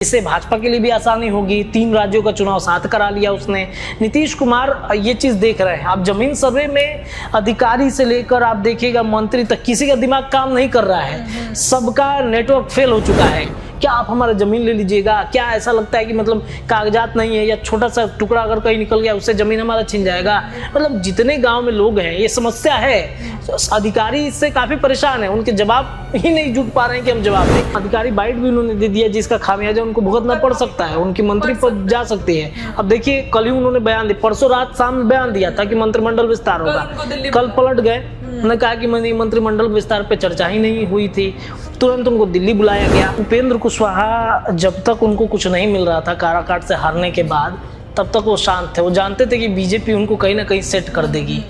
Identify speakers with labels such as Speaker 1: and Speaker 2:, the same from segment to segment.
Speaker 1: इससे भाजपा के लिए भी आसानी होगी। 3 राज्यों का चुनाव साथ करा लिया उसने। नीतीश कुमार ये चीज देख रहे हैं। आप जमीन सर्वे में अधिकारी से लेकर आप देखिएगा मंत्री तक किसी का दिमाग काम नहीं कर रहा है, सबका नेटवर्क फेल हो चुका है। क्या आप हमारा जमीन ले लीजिएगा, क्या ऐसा लगता है कि मतलब कागजात नहीं है या छोटा सा टुकड़ा अगर कहीं निकल गया उससे जमीन हमारा छिन जाएगा। मतलब जितने गांव में लोग हैं ये समस्या है। अधिकारी इससे काफी परेशान है, उनके जवाब ही नहीं जुट पा रहे हैं कि हम जवाब दें। अधिकारी बाइट भी उन्होंने दे दिया जिसका खामियाजा उनको भुगतना पड़ सकता है, उनकी मंत्री पद जा सकती है। अब देखिए कल ही उन्होंने बयान दिया, परसों रात शाम में बयान दिया था कि मंत्रिमंडल विस्तार होगा, कल पलट गए। उन्होंने कहा कि मंत्रिमंडल विस्तार पे चर्चा ही नहीं हुई थी, तुरंत उनको दिल्ली बुलाया गया। उपेंद्र कुशवाहा जब तक उनको कुछ नहीं मिल रहा था काराकाट से हारने के बाद, तब तक वो शांत थे। वो जानते थे कि बीजेपी उनको कहीं ना कहीं सेट कर देगी।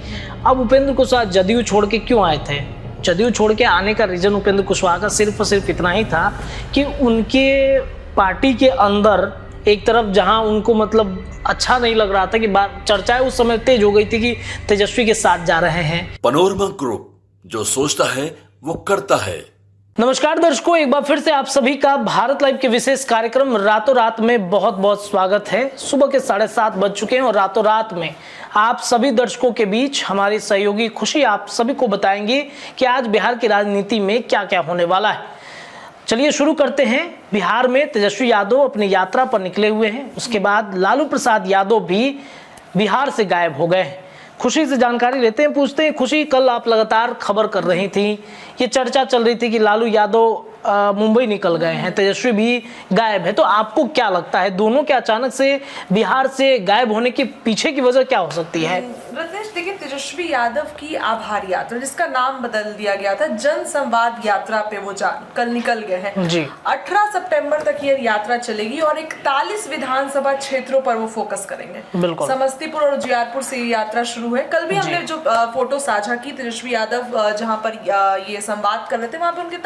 Speaker 1: अब उपेंद्र कुशवाहा जदयू छोड़ के क्यों आए थे? जदयू छोड़ के आने का रीजन उपेंद्र कुशवाहा का सिर्फ और सिर्फ इतना ही था कि उनके पार्टी के अंदर एक तरफ जहां उनको मतलब अच्छा नहीं लग रहा था कि बात चर्चाएं उस समय तेज हो गई थी कि तेजस्वी के साथ जा रहे हैं।
Speaker 2: पैनोरमा ग्रुप, जो सोचता है वो करता है।
Speaker 1: नमस्कार दर्शकों, एक बार फिर से आप सभी का भारत लाइव के विशेष कार्यक्रम रातों रात में बहुत बहुत स्वागत है। सुबह के 7:30 बज चुके हैं और रातों रात में आप सभी दर्शकों के बीच हमारी सहयोगी खुशी आप सभी को बताएंगे कि आज बिहार की राजनीति में क्या क्या होने वाला है। चलिए शुरू करते हैं। बिहार में तेजस्वी यादव अपनी यात्रा पर निकले हुए हैं, उसके बाद लालू प्रसाद यादव भी बिहार से गायब हो गए हैं। खुशी से जानकारी लेते हैं, पूछते हैं। खुशी, कल आप लगातार खबर कर रही थी, ये चर्चा चल रही थी कि लालू यादव मुंबई निकल गए हैं, तेजस्वी भी गायब है, तो आपको क्या लगता है दोनों के अचानक से बिहार से गायब होने के पीछे की वजह क्या हो सकती है?
Speaker 3: रत्नेश, देखिए तेजस्वी यादव की आभार यात्रा, जिसका नाम बदल दिया गया था जन संवाद यात्रा पे वो कल निकल गए हैं जी। 18 सितंबर तक ये यात्रा चलेगी और 41 विधानसभा क्षेत्रों पर वो फोकस करेंगे। बिल्कुल, समस्तीपुर और उजियारपुर से ये यात्रा शुरू है। कल भी हमने जो फोटो साझा की, तेजस्वी यादव जहाँ पर ये संवाद कर रहे थे वहां पे उनके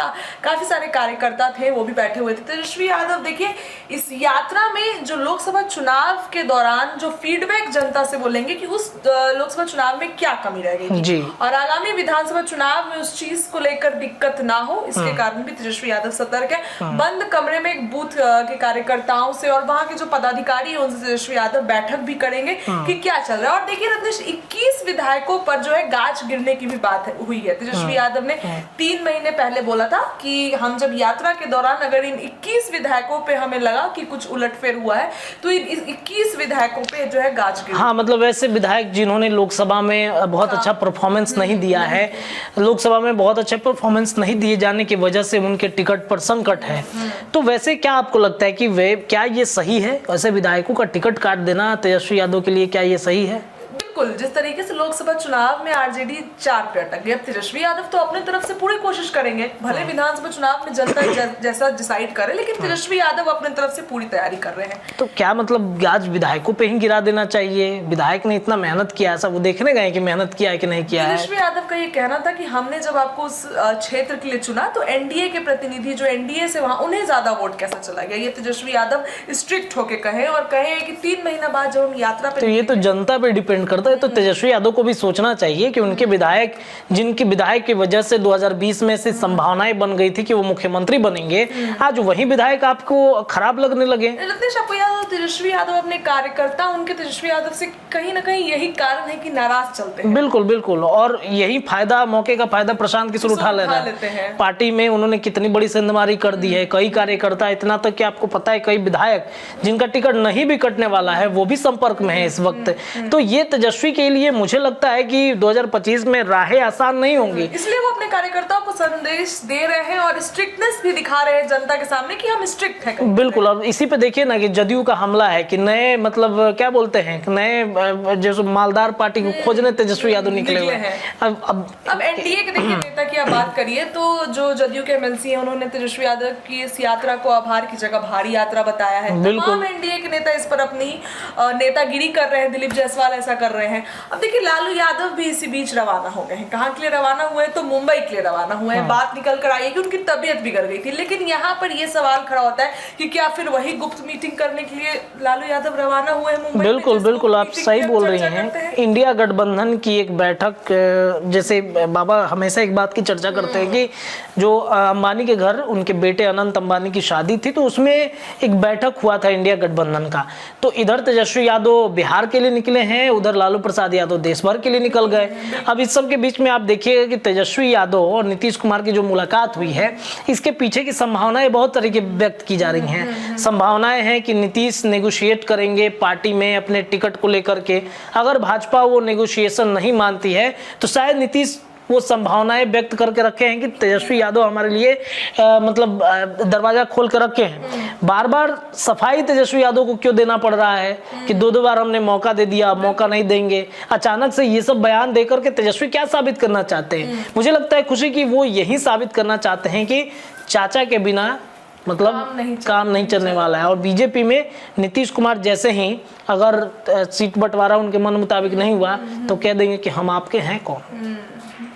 Speaker 3: काफी सारे कार्यकर्ता थे, वो भी बैठे हुए थे। तेजस्वी यादव देखिए इस यात्रा में जो लोकसभा चुनाव के दौरान जो फीडबैक जनता से बोलेंगे कि उस लोकसभा चुनाव में क्या कमी रह गई थी और आगामी विधानसभा चुनाव में उस चीज को लेकर दिक्कत ना हो, इसके कारण भी तेजस्वी यादव सतर्क है। बंद कमरे में एक बूथ के कार्यकर्ताओं से और वहां के जो पदाधिकारी है उनसे तेजस्वी यादव बैठक भी करेंगे कि क्या चल रहा है। और देखिए रत्नेश, 21 विधायकों पर जो है गाज गिरने की भी बात हुई है। तेजस्वी यादव ने 3 महीने पहले बोला था कि हम जब यात्रा के दौरान अगर इन 21 विधायकों पे हमें लगा कि कुछ उलटफेर हुआ है तो इन 21 विधायकों पे जो है गाज गिरी।
Speaker 1: हाँ, मतलब ऐसे विधायक जिन्होंने लोकसभा में बहुत अच्छा परफॉर्मेंस नहीं दिया है, लोकसभा में बहुत अच्छा परफॉर्मेंस नहीं दिए जाने की वजह से उनके टिकट पर संकट है। तो वैसे क्या आपको लगता है कि क्या ये सही है, ऐसे विधायकों का टिकट काट देना तेजस्वी यादव के लिए, क्या ये सही है?
Speaker 3: बिल्कुल, जिस तरीके से लोकसभा चुनाव में आरजेडी 4 पे अटक गई, अब तेजस्वी यादव तो अपने तरफ से पूरी कोशिश करेंगे, भले विधानसभा चुनाव में जनता जैसा डिसाइड करे, लेकिन तेजस्वी यादव अपने तरफ से पूरी तैयारी कर रहे हैं। तो
Speaker 1: क्या मतलब आज विधायकों पे ही गिरा देना चाहिए? विधायक ने इतना मेहनत किया, ऐसा वो देखने गए कि मेहनत किया है कि नहीं किया है?
Speaker 3: तेजस्वी यादव का ये कहना था कि हमने जब आपको उस क्षेत्र के लिए चुना तो एनडीए के प्रतिनिधि जो एनडीए से वहां, उन्हें ज्यादा वोट कैसा चला गया। ये तेजस्वी यादव स्ट्रिक्ट होके कहे और कहे कि 3 महीना बाद जब हम यात्रा पे,
Speaker 1: तो ये तो जनता पे डिपेंड करता है। तो तेजस्वी यादव को भी सोचना चाहिए कि उनके विधायक, जिनके विधायक की वजह से 2020 में से संभावनाएं बन गई थी कि वो मुख्यमंत्री बनेंगे, आज वही विधायक आपको खराब लगने लगे।
Speaker 3: रत्नेश, आपको याद हो तेजस्वी यादव अपने कार्यकर्ता, उनके तेजस्वी यादव से कहीं ना कहीं यही कारण है कि नाराज चलते हैं।
Speaker 1: बिल्कुल बिल्कुल, और यही फायदा, मौके का फायदा प्रशांत किशोर उठा लेते हैं। पार्टी में उन्होंने कितनी बड़ी सेंधमारी कर दी है, कई कार्यकर्ता, इतना तक कि आपको पता है कई विधायक जिनका टिकट नहीं भी कटने वाला है वो भी संपर्क में है इस वक्त। तो ये तेजस्वी के लिए मुझे लगता है कि 2025 में राहें आसान नहीं होंगी,
Speaker 3: इसलिए वो अपने कार्यकर्ताओं को संदेश दे रहे हैं और स्ट्रिक्टनेस भी दिखा रहे हैं जनता के सामने कि हम स्ट्रिक्ट हैं।
Speaker 1: बिल्कुल, अब इसी पे देखिए ना कि जदयू का हमला है कि नए, मतलब क्या बोलते हैं, नए जो मालदार पार्टी को खोजने तेजस्वी यादव निकले हुए हैं।
Speaker 3: अब एनडीए के देखिए नेता की आप बात करिए तो जो जदयू के एमएलसी हैं उन्होंने तेजस्वी यादव की इस यात्रा को आभार की जगह भारी यात्रा बताया है। तमाम एनडीए के नेता इस पर अपनी नेतागिरी कर रहे हैं, दिलीप जायसवाल ऐसा कर रहे हैं। अब देखिए लालू यादव भी इसी बीच रवाना हो गए हैं। कहाँ के लिए रवाना हुए? तो मुंबई के लिए रवाना हुए हैं। बात निकल कर आई है कि उनकी तबीयत बिगड़ गई थी, लेकिन यहाँ पर ये सवाल खड़ा होता है कि क्या फिर वही गुप्त मीटिंग करने के लिए लालू यादव रवाना हुए हैं मुंबई?
Speaker 1: बिल्कुल बिल्कुल, आप सही बोल रही हैं। इंडिया गठबंधन की एक बैठक, जैसे बाबा हमेशा एक बात की चर्चा करते हैं कि जो अंबानी के घर उनके बेटे अनंत अंबानी की शादी थी, तो उसमें एक बैठक हुआ था इंडिया गठबंधन का। तो इधर तेजस्वी यादव बिहार के लिए निकले हैं, उधर लालू प्रसाद यादव देश भर के लिए निकल गए। अब इस सब के बीच में आप देखिएगा कि तेजस्वी यादव और नीतीश कुमार की जो मुलाकात हुई है, इसके पीछे की संभावनाएं बहुत तरह की व्यक्त की जा रही हैं। संभावनाएं हैं कि नीतीश नेगोशिएट करेंगे पार्टी में अपने टिकट को लेकर के। अगर भाजपा वो नेगोशिएशन नहीं मानती है तो शायद नीतीश वो संभावनाएं व्यक्त करके रखे हैं कि तेजस्वी यादव हमारे लिए दरवाजा खोल कर रखे हैं। बार बार सफाई तेजस्वी यादव को क्यों देना पड़ रहा है कि दो बार हमने मौका दे दिया, मौका नहीं देंगे। अचानक से ये सब बयान देकर के तेजस्वी क्या साबित करना चाहते हैं? मुझे लगता है खुशी कि वो यही साबित करना चाहते हैं कि चाचा के बिना मतलब काम नहीं चलने वाला है। और बीजेपी में नीतीश कुमार जैसे ही अगर सीट बंटवारा उनके मन मुताबिक नहीं हुआ तो कह देंगे कि हम आपके हैं कौन,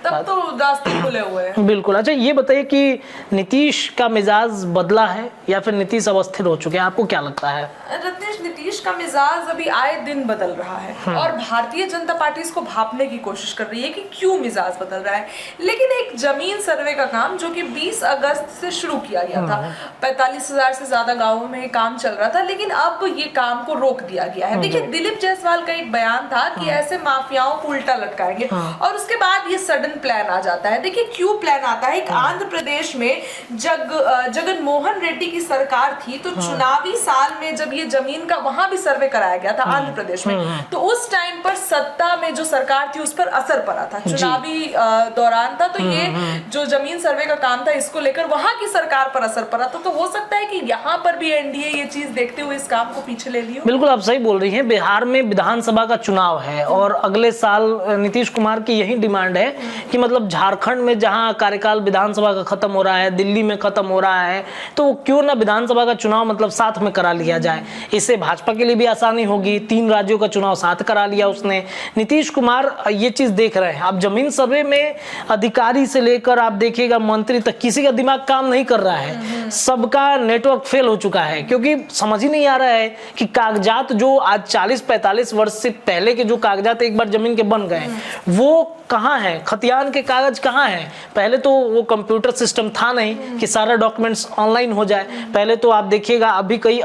Speaker 3: तब तो रास्ते खुले हुए हैं।
Speaker 1: बिल्कुल। अच्छा ये बताइए कि नीतीश का मिजाज बदला है या फिर नीतीश अस्थिर हो चुके हैं, आपको क्या लगता है?
Speaker 3: रत्नेश, नीतीश का मिजाज अभी आए दिन बदल रहा है और भारतीय जनता पार्टी इसको भांपने की कोशिश कर रही है कि क्यों मिजाज बदल रहा है। लेकिन एक जमीन सर्वे का काम जो कि 20 अगस्त से शुरू किया गया था, 45,000 से ज्यादा गाँवों में ये काम चल रहा था, लेकिन अब ये काम को रोक दिया गया है। देखिए, दिलीप जायसवाल का एक बयान था कि ऐसे माफियाओं को उल्टा लटकाएंगे और उसके बाद ये सडन प्लान आ जाता है। देखिए क्यों प्लान आता है। एक आंध्र प्रदेश में जगन मोहन रेड्डी की सरकार थी, तो चुनावी साल में जब ये जमीन का वहां भी सर्वे कराया गया था आंध्र प्रदेश में, तो उस टाइम पर सत्ता में जो सरकार थी उस पर असर पड़ा था, चुनावी दौरान था। तो ये जो जमीन सर्वे का काम था, इसको लेकर वहां की सरकार पर असर पड़ा था। तो हो सकता है कि यहाँ पर भी एनडीए ये चीज देखते हुए इस काम को पीछे ले लियो।
Speaker 1: बिल्कुल आप सही बोल रही हैं। बिहार में विधानसभा का चुनाव है और अगले साल नीतीश कुमार की यही डिमांड है कि मतलब झारखंड में जहां कार्यकाल विधानसभा का खत्म हो रहा है, दिल्ली में खत्म हो रहा है, तो क्यों ना विधानसभा का चुनाव मतलब साथ में करा लिया जाए। इससे भाजपा के लिए भी आसानी होगी। 3 राज्यों का चुनाव साथ करा लिया उसने। नीतीश कुमार ये चीज देख रहे हैं। अब जमीन सर्वे में अधिकारी से लेकर आप देखिएगा मंत्री तक किसी का दिमाग काम नहीं कर रहा है। सबका नेटवर्क फेल हो चुका है, क्योंकि समझ ही नहीं आ रहा है कि कागजात जो आज 40-45 वर्ष से पहले के जो कागजात एक बार जमीन के बन गए वो कहाँ है, खतियान के कागज कहाँ है। पहले तो वो कंप्यूटर सिस्टम था नहीं कि सारा डॉक्यूमेंट्स ऑनलाइन हो जाए। पहले तो आप देखिएगा अभी कई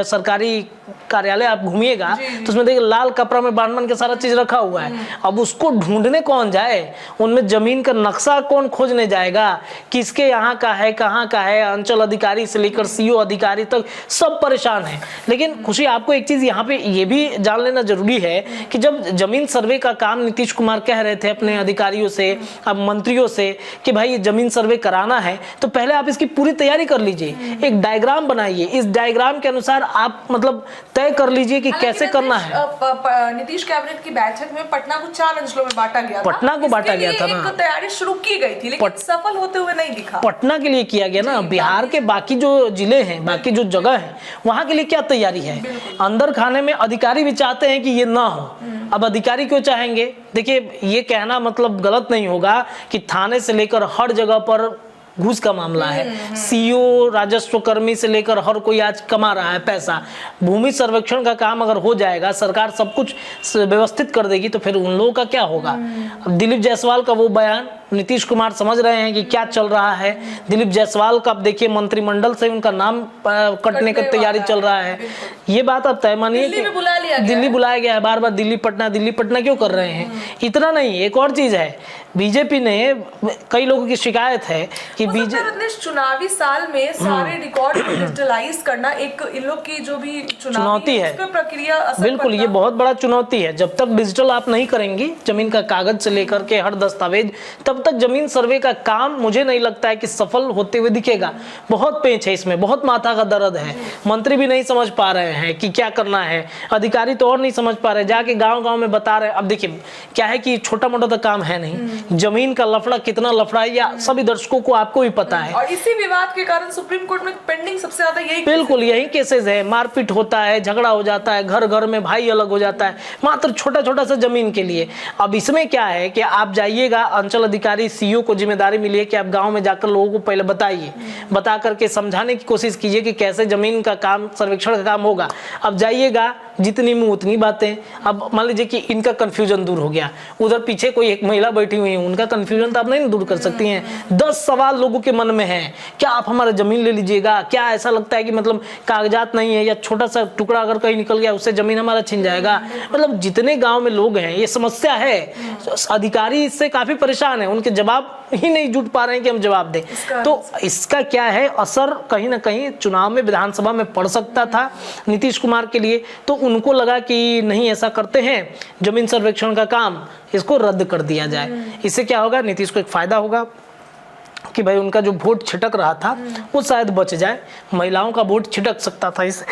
Speaker 1: सरकारी कार्यालय आप घूमिएगा तो उसमें देखिए लाल कपड़ा में बांध के सारा चीज रखा हुआ है। अब उसको ढूंढने कौन जाए, उनमें जमीन का नक्शा कौन खोजने जाएगा, किसके यहाँ का है, कहाँ का है। अंचल अधिकारी से लेकर सीओ अधिकारी तक सब परेशान है। लेकिन खुशी, आपको एक चीज यहाँ पे ये भी जान लेना जरूरी है कि जब जमीन सर्वे का काम नीतीश कुमार कह रहे थे अपने अधिकारियों से, अब मंत्रियों से कि भाई ये जमीन सर्वे कराना है, तो पहले आप इसकी पूरी तैयारी कर लीजिए, एक डायग्राम बनाइए। इस डायग्राम के अनुसार आप मतलब तय कर लीजिए कि कैसे करना है।
Speaker 3: नीतीश कैबिनेट की बैठक में पटना को 4 अंचलों में बांटा गया था।
Speaker 1: पटना को बांटा गया था ना,
Speaker 3: एक तैयारी शुरू की गई थी, लेकिन सफल होते हुए नहीं दिखा।
Speaker 1: पटना के लिए किया गया ना, बिहार के बाकी जो जिले हैं, बाकी जो जगह है, वहां के लिए क्या तैयारी है। अंदर खाने में अधिकारी भी चाहते हैं कि ये ना हो। अब अधिकारी क्यों चाहेंगे? देखिए, ये कहना मतलब गलत नहीं होगा कि थाने से लेकर हर जगह पर घूस का मामला है। सीओ, राजस्व कर्मी से लेकर हर कोई आज कमा रहा है पैसा। भूमि सर्वेक्षण का काम अगर हो जाएगा, सरकार सब कुछ व्यवस्थित कर देगी, तो फिर उन लोगों का क्या होगा। अब दिलीप जायसवाल का वो बयान, नीतीश कुमार समझ रहे हैं कि क्या चल रहा है। दिलीप जायसवाल का अब देखिए मंत्रिमंडल से उनका नाम कटने की तैयारी चल रहा है। ये बात आप तय मानिए कि दिल्ली बुलाया गया है। बार बार दिल्ली पटना क्यों कर रहे हैं? इतना नहीं, एक और चीज है, बीजेपी ने, कई लोगों की शिकायत है कि
Speaker 3: बीजेपी चुनावी साल में सारे रिकॉर्ड डिजिटलाइज करना एक इन लोग की जो भी
Speaker 1: चुनौती है,
Speaker 3: प्रक्रिया
Speaker 1: बिल्कुल ये बहुत बड़ा चुनौती है। जब तक डिजिटल आप नहीं करेंगी जमीन का कागज से लेकर के हर दस्तावेज, तब तक जमीन सर्वे का काम मुझे नहीं लगता है कि सफल होते हुए दिखेगा। बहुत पेच है इसमें, बहुत माथा का दर्द है। मंत्री भी नहीं समझ पा रहे हैं कि क्या करना है, अधिकारी तो और नहीं समझ पा रहे, जाके गांव-गांव में बता रहे हैं। अब देखिए क्या है कि छोटा मोटा तो काम है नहीं, जमीन का लफड़ा कितना लफड़ा है या सभी दर्शकों को आपको भी पता है।
Speaker 3: और इसी विवाद के कारण सुप्रीम कोर्ट में पेंडिंग सबसे ज्यादा यही,
Speaker 1: बिल्कुल यही केसेस है। मारपीट होता है, झगड़ा हो जाता है, घर घर में भाई अलग हो जाता है, मात्र छोटा छोटा सा जमीन के लिए। अब इसमें क्या है कि आप जाइएगा, अंचल अधिकारी सीईओ को जिम्मेदारी मिली है कि आप गांव में जाकर लोगों को पहले बताइए, बता करके समझाने की कोशिश कीजिए कि कैसे जमीन का काम, सर्वेक्षण का काम होगा। अब जाइएगा जितनी मुंह उतनी बातें। अब मान लीजिए कि इनका कंफ्यूजन दूर हो गया, उधर पीछे कोई एक महिला बैठी हुई है, उनका कंफ्यूजन तो आप नहीं दूर कर सकती हैं। 10 सवाल लोगों के मन में है, क्या आप हमारा जमीन ले लीजिएगा, क्या ऐसा लगता है कि मतलब कागजात नहीं है, या छोटा सा टुकड़ा अगर कहीं निकल गया उससे जमीन हमारा छिन जाएगा। मतलब जितने गांव में लोग हैं ये समस्या है, अधिकारी इससे काफी परेशान है, उनके जवाब ही नहीं जुट पा रहे हैं कि हम जवाब दें। तो इसका क्या है असर, कहीं ना कहीं चुनाव में विधानसभा में पड़ सकता था नीतीश कुमार के लिए। तो उनको लगा कि नहीं ऐसा करते हैं, जमीन सर्वेक्षण का काम इसको रद्द कर दिया जाए। इससे क्या होगा, नीतीश को एक फायदा होगा कि भाई उनका जो वोट छिटक रहा था वो शायद बच जाए। महिलाओं का वोट छिटक सकता था इस,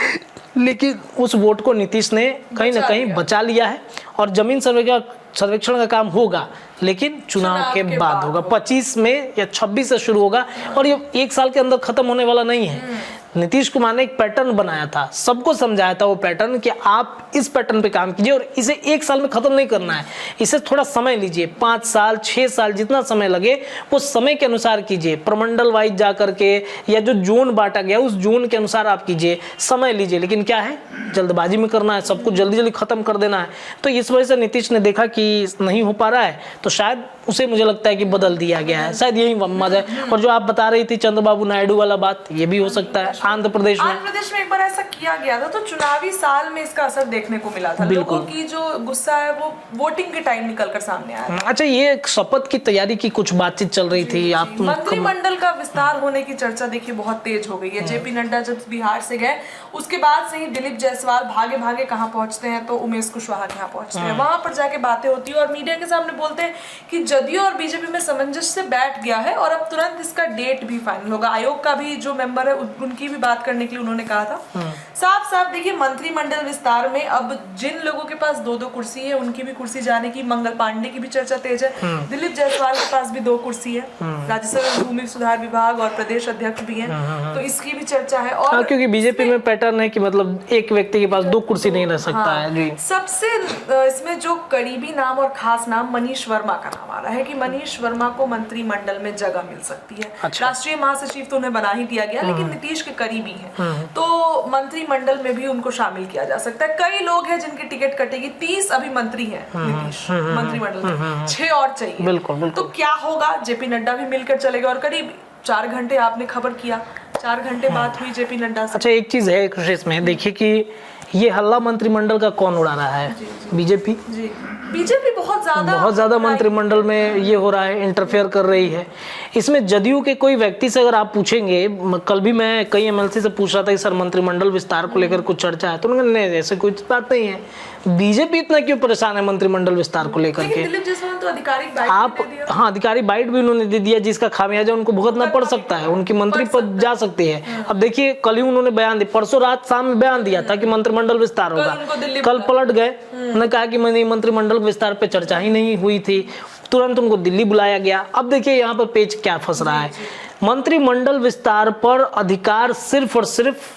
Speaker 1: लेकिन उस वोट को नीतीश ने कहीं ना कहीं बचा लिया है। और जमीन सर्वेक्षण का काम होगा, लेकिन चुनाव के बाद होगा, 25 में या 26 से शुरू होगा, और ये 1 साल के अंदर खत्म होने वाला नहीं है। नीतीश कुमार ने एक पैटर्न बनाया था, सबको समझाया था वो पैटर्न कि आप इस पैटर्न पे काम कीजिए, और इसे 1 साल में खत्म नहीं करना है, इसे थोड़ा समय लीजिए, 5 साल 6 साल जितना समय लगे वो समय के अनुसार कीजिए, प्रमंडल वाइज जा करके या जो जोन बांटा गया उस जोन के अनुसार आप कीजिए, समय लीजिए। लेकिन क्या है, जल्दबाजी में करना है, सब कुछ जल्दी जल्दी खत्म कर देना है। तो इस वजह से नीतीश ने देखा कि नहीं हो पा रहा है, तो शायद उसे मुझे लगता है कि बदल दिया गया है, शायद यही मजा है। और जो आप बता रही थी चंद्रबाबू नायडू वाला बात, ये भी हो सकता है। आंध्र प्रदेश में
Speaker 3: एक बार ऐसा किया गया था, तो चुनावी साल में इसका असर देखने को मिला था। लोगों की जो गुस्सा है वो वोटिंग के टाइम निकल कर सामने आया।
Speaker 1: अच्छा, ये शपथ की तैयारी की कुछ बातचीत चल रही थी, आप
Speaker 3: मंत्रिमंडल का विस्तार होने की चर्चा देखिए बहुत तेज हो गई है। जेपी नड्डा जब बिहार से गए उसके बाद से ही दिलीप जायसवाल भागे भागे कहाँ पहुंचते हैं, तो उमेश कुशवाहा के यहाँ पहुंचते हैं, वहां पर जाके बातें होती है और मीडिया के सामने बोलते हैं कि जदयू और बीजेपी में सामंजस्य बैठ गया है और अब तुरंत इसका डेट भी फाइनल होगा। आयोग का भी जो मेंबर है उनकी भी बात करने के लिए उन्होंने कहा था। साफ साफ देखिए, मंत्रिमंडल विस्तार में अब जिन लोगों के पास 2-2 कुर्सी है उनकी भी कुर्सी जाने की, मंगल पांडे की भी चर्चा तेज है। दिलीप जायसवाल के पास भी 2 कुर्सी है, राज्यसभा भूमि सुधार विभाग और प्रदेश अध्यक्ष भी है, तो इसकी भी चर्चा है। और
Speaker 1: क्योंकि बीजेपी में पैटर्न है कि मतलब एक व्यक्ति के पास 2 कुर्सी नहीं रह सकता है जी।
Speaker 3: सबसे इसमें जो करीबी नाम और खास नाम मनीष वर्मा का नाम आ रहा है कि मनीष वर्मा को मंत्रिमंडल में जगह मिल सकती है।
Speaker 1: अच्छा।
Speaker 3: राष्ट्रीय महासचिव तो उन्हें बना ही दिया गया, लेकिन नीतीश के करीबी है, तो मंत्रिमंडल में भी उनको शामिल किया जा सकता है। कई लोग हैं जिनकी टिकट कटेगी, 30 अभी मंत्री हैं नीतीश मंत्रिमंडल में, 6 और चाहिए।
Speaker 1: बिल्कुल।
Speaker 3: तो क्या होगा, जेपी नड्डा भी मिलकर चलेगा। और करीब 4 घंटे आपने खबर किया, 4 घंटे बात हुई जेपी नड्डा से।
Speaker 1: अच्छा, एक चीज है इसमें देखिए कि ये हल्ला मंत्रिमंडल का कौन उड़ा रहा है? बीजेपी।
Speaker 3: बीजेपी बहुत ज्यादा
Speaker 1: मंत्रिमंडल में ये हो रहा है, इंटरफेयर कर रही है। इसमें जदयू के कोई व्यक्ति से अगर आप पूछेंगे, कल भी मैं कई एमएलसी से पूछ रहा था कि सर मंत्रिमंडल विस्तार को लेकर कुछ चर्चा है, तो उन्होंने नहीं, ऐसे कोई बात नहीं है। बीजेपी इतना क्यों परेशान है मंत्रिमंडल विस्तार को लेकर के?
Speaker 3: तो आधिकारिक बाइट
Speaker 1: आप आधिकारिक बाइट भी उन्होंने दे दिया, जिसका खामियाजा उनको भुगतना पड़ सकता है, उनकी मंत्री पद जा सकती है। अब देखिए, कल ही उन्होंने बयान दिया, परसों रात शाम में बयान दिया था कि मंत्रिमंडल विस्तार होगा, कल पलट गए, उन्होंने कहा कि मैंने मंत्रिमंडल विस्तार पे चर्चा ही नहीं हुई थी, तुरंत उनको दिल्ली बुलाया गया। अब देखिए यहाँ पर पेच क्या फंस रहा है, मंत्रिमंडल विस्तार पर अधिकार सिर्फ और सिर्फ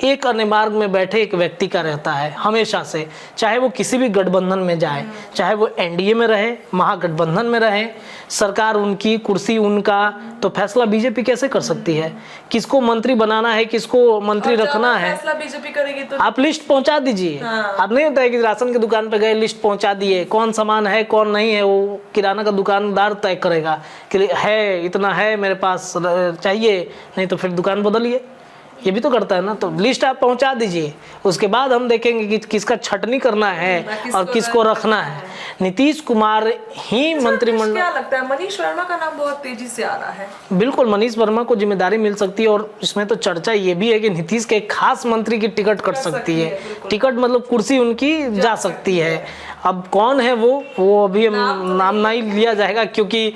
Speaker 1: एक अनिवार्य में बैठे एक व्यक्ति का रहता है हमेशा से, चाहे वो किसी भी गठबंधन में जाए, चाहे वो एनडीए में रहे, महागठबंधन में रहे, सरकार उनकी, कुर्सी उनका, तो फैसला बीजेपी कैसे कर सकती है? किसको मंत्री बनाना है, किसको मंत्री रखना है,
Speaker 3: फैसला बीजेपी करेगी। तो आप
Speaker 1: लिस्ट पहुंचा दीजिए। आप नहीं होता है कि राशन की दुकान पे गए, लिस्ट पहुंचा दिए, कौन सामान है कौन नहीं है वो किराना का दुकानदार तय करेगा कि है इतना है मेरे पास चाहिए, नहीं तो फिर दुकान बदलिए, ये भी तो करता है ना। तो लिस्ट आप पहुंचा दीजिए, उसके बाद हम देखेंगे कि किसका छटनी करना है और किसको रखना है। नीतीश कुमार ही मंत्रिमंडल।
Speaker 3: क्या लगता है, मनीष वर्मा का नाम बहुत तेजी से आ रहा है?
Speaker 1: बिल्कुल, मनीष वर्मा को जिम्मेदारी मिल सकती है, और इसमें तो चर्चा ये भी है कि नीतीश के खास मंत्री की टिकट कट सकती है। टिकट मतलब कुर्सी उनकी जा सकती है। अब कौन है वो अभी नाम नहीं लिया जाएगा, क्योंकि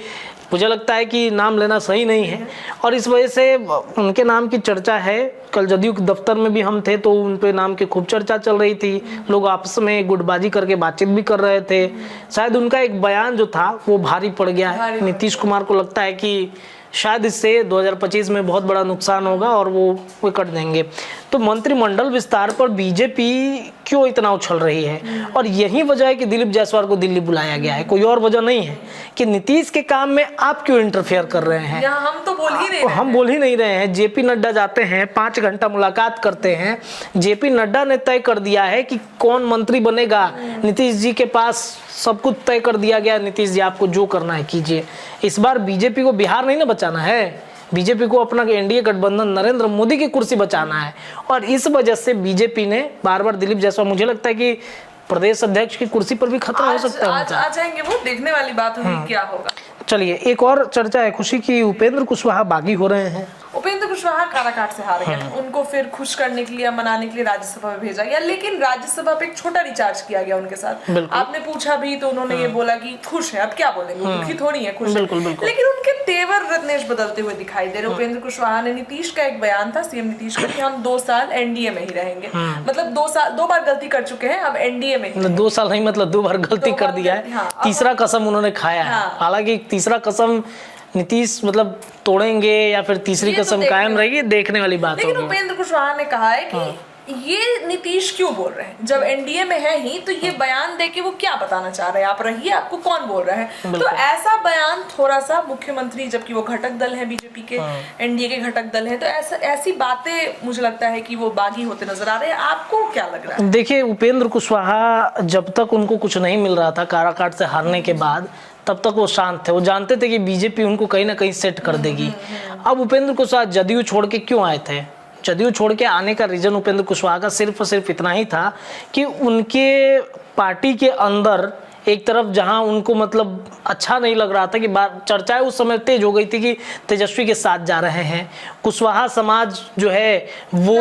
Speaker 1: मुझे लगता है कि नाम लेना सही नहीं है, और इस वजह से उनके नाम की चर्चा है। कल जदयू के दफ्तर में भी हम थे तो उन पे नाम की खूब चर्चा चल रही थी, लोग आपस में गुटबाजी करके बातचीत भी कर रहे थे। शायद उनका एक बयान जो था वो भारी पड़ गया है। नीतीश कुमार को लगता है कि शायद इससे 2025 में बहुत बड़ा नुकसान होगा और वो कट देंगे। तो मंत्रिमंडल विस्तार पर बीजेपी क्यों इतना उछल रही है। और यही वजह है कि दिलीप जायसवाल को दिल्ली बुलाया गया है, कोई और वजह नहीं है कि नीतीश के काम में आप क्यों इंटरफेयर कर रहे हैं।
Speaker 3: हम तो बोल ही नहीं रहे
Speaker 1: हम बोल ही नहीं रहे हैं। जेपी नड्डा जाते हैं, 5 घंटा मुलाकात करते हैं। जेपी नड्डा ने तय कर दिया है कि कौन मंत्री बनेगा। नीतीश जी के पास सब कुछ तय कर दिया गया, नीतीश जी आपको जो करना है कीजिए। इस बार बीजेपी को बिहार नहीं ना बचाना है, बीजेपी को अपना एनडीए गठबंधन नरेंद्र मोदी की कुर्सी बचाना है। और इस वजह से बीजेपी ने बार बार दिलीप जायसवाल, मुझे लगता है कि प्रदेश अध्यक्ष की कुर्सी पर भी खतरा हो सकता है।
Speaker 3: आज आ जाएंगे वो, देखने वाली बात होगी क्या होगा।
Speaker 1: चलिए, एक और चर्चा है खुशी की, उपेंद्र कुशवाहा बागी हो रहे हैं।
Speaker 3: उपेंद्र कुशवाहा काराकाट से हार गए, उनको फिर खुश करने के लिए, मनाने के लिए राज्यसभा में भेजा गया, लेकिन राज्यसभा पे एक छोटा रिचार्ज किया गया उनके साथ। आपने पूछा भी तो उन्होंने ये बोला कि खुश है, अब क्या बोलेंगे, दुखी थोड़ी है, खुश है। लेकिन उनके तेवर रत्नेश बदलते हुए दिखाई दे रहे। उपेंद्र कुशवाहा ने, नीतीश का एक बयान था, सीएम नीतीश का, कि हम 2 साल एनडीए में ही रहेंगे। मतलब 2 बार गलती कर चुके हैं, अब एनडीए में ही।
Speaker 1: 2 साल नहीं, मतलब 2 बार गलती कर दिया है। तीसरा कसम उन्होंने खाया है। हालांकि तीसरा कसम नीतीश मतलब तोड़ेंगे या फिर तीसरी कसम कायम रहेगी, देखने वाली बात होगी।
Speaker 3: लेकिन उपेंद्र कुशवाहा ने कहा है कि ये नीतीश क्यों बोल रहे हैं, जब एनडीए में है ही तो ये बयान देके वो क्या बताना चाह रहे हैं, आप रहिए, आपको कौन बोल रहा है। तो ऐसा बयान थोड़ा सा मुख्यमंत्री, जबकि वो घटक दल है बीजेपी के, एनडीए के घटक दल है, तो ऐसी बातें मुझे लगता है कि वो बागी होते नजर आ रहे हैं। आपको क्या लग रहा है?
Speaker 1: देखिए, उपेंद्र कुशवाहा जब तक उनको कुछ नहीं मिल रहा था काराकाट से हारने के बाद, तब तक वो शांत थे। वो जानते थे कि बीजेपी उनको कहीं ना कहीं सेट कर देगी। अब उपेंद्र कुशवाहा जदयू छोड़ के क्यों आए थे? जदयू छोड़ के आने का रीजन उपेंद्र कुशवाहा का सिर्फ और सिर्फ इतना ही था कि उनके पार्टी के अंदर एक तरफ जहां उनको मतलब अच्छा नहीं लग रहा था कि चर्चाएं उस समय तेज हो गई थी कि तेजस्वी के साथ जा रहे हैं, कुशवाहा समाज जो है वो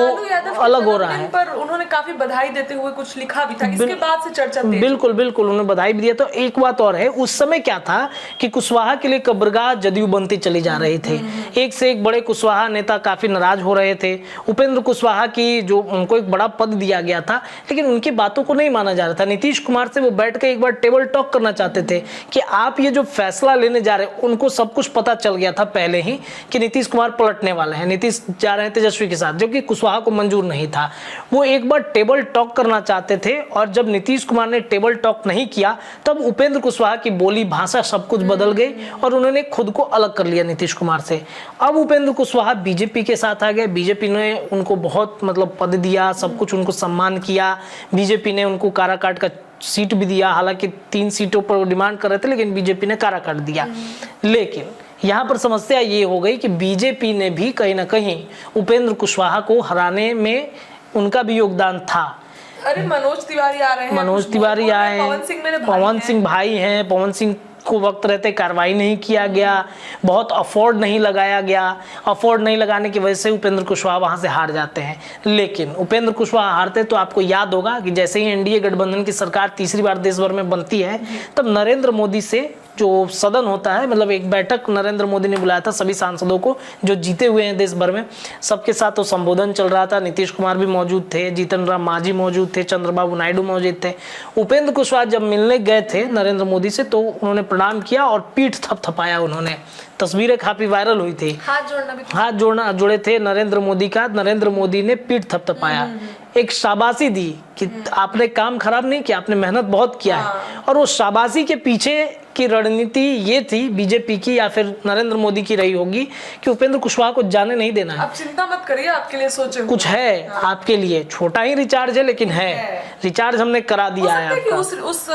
Speaker 1: अलग हो रहा है।
Speaker 3: पर उन्होंने काफी बधाई देते हुए कुछ लिखा भी था, इसके बाद से चर्चा तेज।
Speaker 1: बिल्कुल बिल्कुल, उन्होंने बधाई भी दिया। तो एक बात और है, उस समय क्या था कि कुशवाहा के लिए कब्रगाह जदयू बनती चली जा रही थी। एक से एक बड़े कुशवाहा नेता काफी नाराज हो रहे थे। उपेंद्र कुशवाहा की जो उनको एक बड़ा पद दिया गया था, लेकिन उनकी बातों को नहीं माना जा रहा था। नीतीश कुमार से वो बैठ के एक बार टेबल टॉक करना चाहते थे कि आप ये जो फैसला लेने जा रहे हैं, उनको सब कुछ पता चल गया था पहले ही कि नीतीश कुमार पलटने वाले हैं, नीतीश जा रहे हैं तेजस्वी के साथ, जो कि कुशवाहा को मंजूर नहीं था। वो एक बार टेबल टॉक करना चाहते थे, और जब नीतीश कुमार ने टेबल टॉक नहीं किया, तब उपेंद्र कुशवाहा की बोली भाषा सब कुछ बदल गई और उन्होंने खुद को अलग कर लिया नीतीश कुमार से। अब उपेंद्र कुशवाहा बीजेपी के साथ आ गए। बीजेपी ने उनको बहुत मतलब पद दिया, सब कुछ उनको सम्मान किया। बीजेपी ने उनको काराकाट का सीट भी दिया, हालांकि 3 सीटों पर वो डिमांड कर रहे थे, लेकिन बीजेपी ने काराकाट दिया। लेकिन यहाँ पर समस्या ये हो गई कि बीजेपी ने भी कहीं ना कहीं उपेंद्र कुशवाहा को हराने में उनका भी योगदान था।
Speaker 3: अरे मनोज तिवारी आ रहे हैं,
Speaker 1: मनोज तिवारी आए, पवन सिंह भाई हैं, पवन सिंह को वक्त रहते कार्रवाई नहीं किया गया, बहुत अफोर्ड नहीं लगाया गया। अफोर्ड नहीं लगाने की वजह से उपेंद्र कुशवाहा वहां से हार जाते हैं। लेकिन उपेंद्र कुशवाहा हारते तो आपको याद होगा कि जैसे ही एनडीए गठबंधन की सरकार तीसरी बार देश भर में बनती है, तब नरेंद्र मोदी से जो सदन होता है, मतलब एक बैठक नरेंद्र मोदी ने बुलाया था सभी सांसदों को जो जीते हुए हैं देश भर में, सबके साथ तो संबोधन चल रहा था। नीतीश कुमार भी मौजूद थे, जीतन राम मांझी मौजूद थे, चंद्रबाबू नायडू मौजूद थे। उपेंद्र कुशवाहा जब मिलने गए थे नरेंद्र मोदी से, तो उन्होंने प्रणाम किया और पीठ थपथपाया उन्होंने। तस्वीरें काफी वायरल हुई थी, हाथ जोड़ना जुड़े थे नरेंद्र मोदी का। नरेंद्र मोदी ने पीठ थपथपाया, एक शाबाशी दी कि आपने काम खराब नहीं किया, आपने मेहनत बहुत किया है। और वो शाबाशी के पीछे की रणनीति ये थी बीजेपी की या फिर नरेंद्र मोदी की रही होगी कि उपेंद्र कुशवाहा को जाने नहीं देना है।
Speaker 3: आप चिंता मत करिए, आपके लिए सोचे
Speaker 1: कुछ है आपके लिए, छोटा ही रिचार्ज है लेकिन है रिचार्ज हमने करा दिया है आपका।
Speaker 3: उस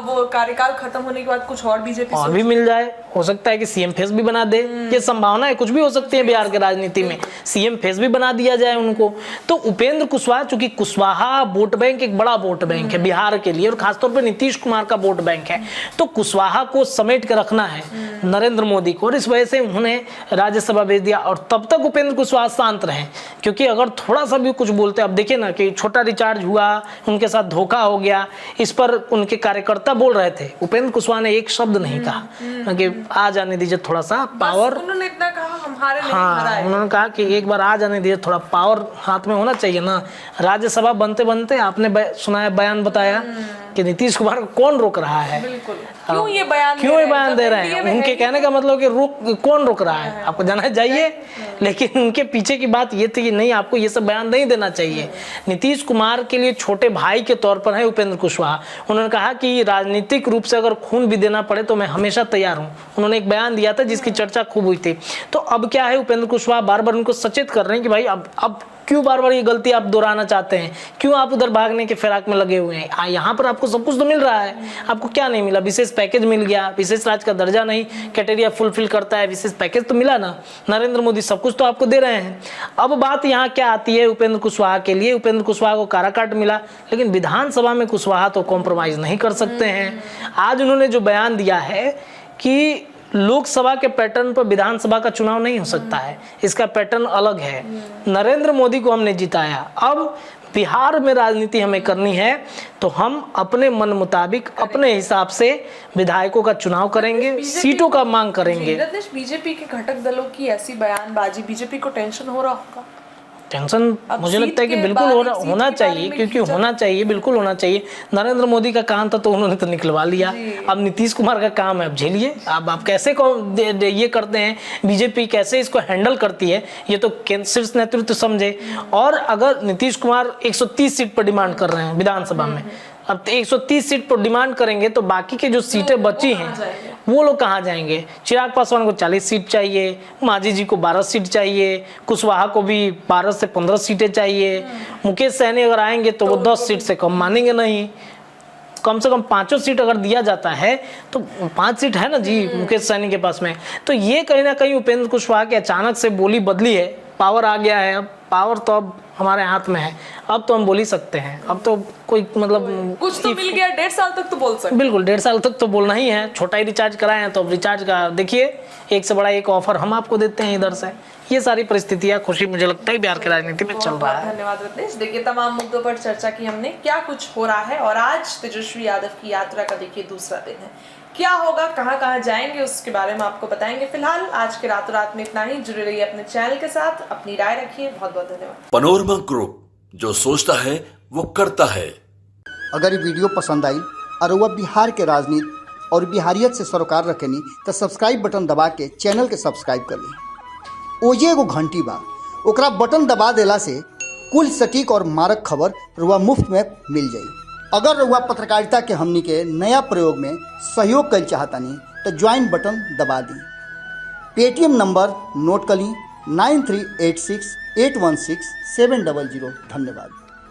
Speaker 3: वो कार्यकाल खत्म होने के बाद कुछ और बीजेपी
Speaker 1: और भी मिल जाए, हो सकता है कि सीएम फेस भी बना दे, ये संभावना है, कुछ भी हो सकती है बिहार के राजनीति में, सीएम फेस भी बना दिया जाए उनको। तो उपेंद्र कुशवाहा, चूंकि कुशवाहा वोट बैंक एक बड़ा वोट बैंक है बिहार के लिए और खासतौर पर नीतीश कुमार का वोट बैंक है, तो कुशवाहा को समेट के रखना है नरेंद्र मोदी को, और इस वजह से उन्होंने राज्यसभा भेज दिया। और तब तक उपेंद्र कुशवाहा शांत रहे, क्योंकि अगर थोड़ा सा भी कुछ बोलते, अब देखिए ना कि छोटा रिचार्ज हुआ, उनके साथ धोखा हो गया, इस पर उनके कार्यकर्ता बोल रहे थे, उपेंद्र कुशवाहा ने एक शब्द नहीं कहा कि आ जाने दीजिए थोड़ा सा पावर।
Speaker 3: उन्होंने इतना कहा हमारे नहीं
Speaker 1: हरा है। उन्होंने कहा कि एक बार आ जाने दीजिए, थोड़ा पावर हाथ में होना चाहिए ना। राज्यसभा बनते बनते आपने सुनाया, बयान बताया कि नीतीश कुमार को कौन रोक रहा है,
Speaker 3: क्यों ये बयान
Speaker 1: दे रहे हैं। उनके कहने का मतलब कि कौन रोक रहा है, आपको जाना है जाइए। लेकिन उनके पीछे की बात ये थी कि नहीं, आपको ये सब बयान नहीं देना चाहिए। नीतीश कुमार के लिए छोटे भाई के तौर पर हैं उपेंद्र कुशवाहा। उन्होंने कहा कि राजनीतिक रूप से अगर खून भी देना पड़े तो मैं हमेशा तैयार हूं। उन्होंने एक बयान दिया था जिसकी चर्चा खूब हुई थी। तो अब क्या है, उपेंद्र कुशवाहा बार बार उनको सचेत कर रहे हैं कि भाई अब क्यों बार बार ये गलती आप दोहराना चाहते हैं, क्यों आप उधर भागने के फिराक में लगे हुए हैं। यहाँ पर आपको सब कुछ तो मिल रहा है, आपको क्या नहीं मिला? विशेष पैकेज मिल गया, विशेष राज्य का दर्जा नहीं क्राइटेरिया फुलफिल करता है, विशेष पैकेज तो मिला ना। नरेंद्र मोदी सब कुछ तो आपको दे रहे हैं। अब बात यहाँ क्या आती है उपेंद्र कुशवाहा के लिए? उपेंद्र कुशवाहा को काराकाट मिला, लेकिन विधानसभा में कुशवाहा तो कॉम्प्रोमाइज नहीं कर सकते हैं। आज उन्होंने जो बयान दिया है कि लोकसभा के पैटर्न पर विधानसभा का चुनाव नहीं हो सकता है, इसका पैटर्न अलग है। नरेंद्र मोदी को हमने जिताया, अब बिहार में राजनीति हमें करनी है तो हम अपने मन मुताबिक अपने हिसाब से विधायकों का चुनाव करेंगे, सीटों का मांग करेंगे।
Speaker 3: बीजेपी के घटक दलों की ऐसी बयानबाजी, बीजेपी को टेंशन हो रहा होगा?
Speaker 1: टेंशन मुझे लगता है कि बिल्कुल होना चाहिए, क्योंकि होना चाहिए, बिल्कुल होना चाहिए। नरेंद्र मोदी का काम था तो उन्होंने तो निकलवा लिया, अब नीतीश कुमार का काम है, अब झेलिए। अब आप कैसे ये करते हैं, बीजेपी कैसे इसको हैंडल करती है, ये तो केंद्र शीर्ष नेतृत्व समझे। और अगर नीतीश कुमार 130 सीट पर डिमांड कर रहे हैं विधानसभा में, अब 130 सीट पर डिमांड करेंगे तो बाकी की जो सीटें बची हैं वो लोग कहाँ जाएंगे? चिराग पासवान को 40 सीट चाहिए, मांझी जी को 12 सीट चाहिए, कुशवाहा को भी 12 से 15 सीटें चाहिए, मुकेश सहनी अगर आएंगे तो वो 10 सीट से कम मानेंगे नहीं। कम से कम 5 सीट अगर दिया जाता है तो 5 सीट है ना जी मुकेश सहनी के पास में। तो ये कहीं ना कहीं उपेंद्र कुशवाहा के अचानक से बोली बदली है, पावर आ गया है। अब पावर तो अब हमारे हाथ में है, अब तो हम बोल ही सकते हैं। अब तो कोई मतलब
Speaker 3: कुछ तो मिल गया, 1.5 साल तक तो बोल सकते।
Speaker 1: बिल्कुल 1.5 साल तक तो बोलना ही है। छोटा ही रिचार्ज कराए हैं तो अब रिचार्ज का देखिए, एक से बड़ा एक ऑफर हम आपको देते हैं इधर से। ये सारी परिस्थितियां खुशी मुझे लगता है बिहार की राजनीति में चल रहा है।
Speaker 3: धन्यवाद रत्नेश। देखिए तमाम मुद्दों पर चर्चा की हमने, क्या कुछ हो रहा है, और आज तेजस्वी यादव की यात्रा का देखिए दूसरा दिन है। क्या होगा, कहां कहां जाएंगे, उसके बारे में आपको बताएंगे। फिलहाल आज के रातों रात में इतना ही। जुड़े रहिए अपने चैनल के साथ, अपनी राय रखिए। बहुत बहुत धन्यवाद।
Speaker 2: पनोरमा ग्रुप, जो सोचता है वो करता है।
Speaker 4: अगर ये वीडियो पसंद आई और वह बिहार के राजनीति और बिहारियत से सरोकार रखेनी तो सब्सक्राइब बटन दबा के चैनल के सब्सक्राइब कर ली। ओजे एगो घंटी बा, ओकरा बटन दबा देला से कुल सटीक और मारक खबर रुआ मुफ्त में मिल जाई। अगर रुआ पत्रकारिता के हमनी के नया प्रयोग में सहयोग कर चाहतानी तो ज्वाइन बटन दबा दी। पेटीएम नंबर नोट कर ली 9386816700। धन्यवाद।